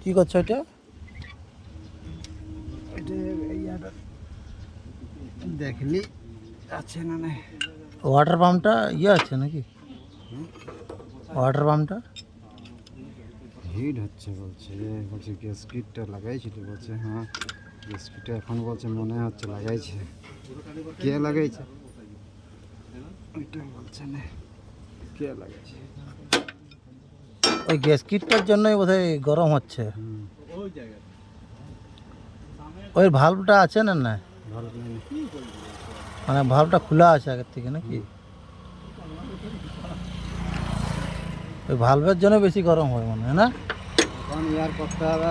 কি করছো এটা? দেখলি আছে না না ওয়াটার পাম্পটা আছে নাকি? ওয়াটার পাম্পটা হিট হচ্ছে বলছে গ্যাস কিটটা লাগাইছিল বলছে। হ্যাঁ গ্যাস কিটটা এখন বলছে মনে হচ্ছে লাগাইছে। কে লাগাইছে ওইটা বলছে না, কে লাগাইছে। ওই গ্যাস কিটটার জন্যই বোধহয় গরম হচ্ছে। ওই ভাল্বটা আছে না? না মানে ভাল্বটা খোলা আছে আগের থেকে নাকি? ওই ভাল্বের জন্য বেশি গরম হয় মনে হয় না? এখন ইয়ার করতে হবে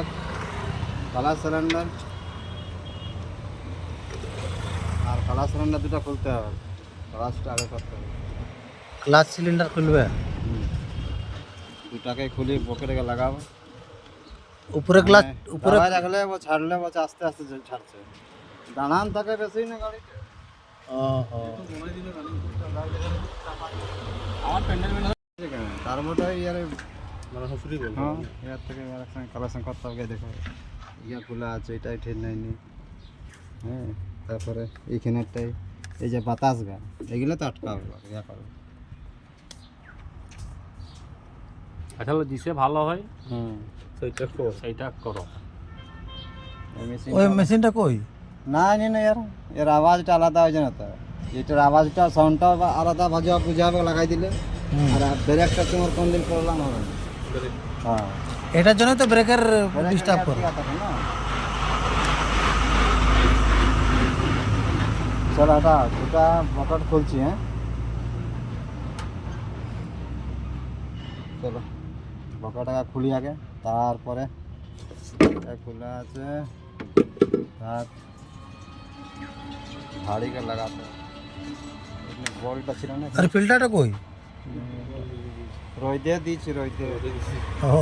কালার সিলিন্ডার, আর কালার সিলিন্ডার দুটো খুলতে হবে। কালাসটা আগে করতে হবে। ক্লাস সিলিন্ডার খুলবে? দুটাকে খুলি পকেটে লাগাবো। উপরে ক্লাস উপরে দাঁড়ায় রাখলে ও ছাড়লে বলছে আস্তে আস্তে ছাড়ছে। দাঁড়ান থাকে বেশি না গাড়ি। আমার প্যান্ডেল তার মধ্যে ইয়ারে হ্যাঁ ইয়ার থেকে কালেকশন করতে হবে। দেখো ইয়া খোলা আছে, এটাই ঠিক নাইনি। হ্যাঁ তারপরে এইখানেরটাই এই যে বাতাস গান এগুলো তো আটকাবে ইয়া করবে। আসলে দিছে ভালো হয় হুম সেইটা করো। ওই মেশিনটা কই? না না ইয়ার এর আওয়াজটা আলাদা হয়ে যায় না তো, এটার আওয়াজটা সাউন্ডটা আলাদা বুঝাবে লাগাই দিলে। আর ব্রেকটা তোমার কোন দিন করলাম হবে না। হ্যাঁ এটার জন্য তো ব্রেকের ডিস্টার্ব করে। চলো এটা দুটা বকট খুলছি। হ্যাঁ চলো বকটটা খুলি আগে, তারপরে খোলা আছে তার হাড়িকে লাগাতে বলটা ছিল না। আর ফিল্টারটা কই? রইদে দিয়েছি রইদে। ও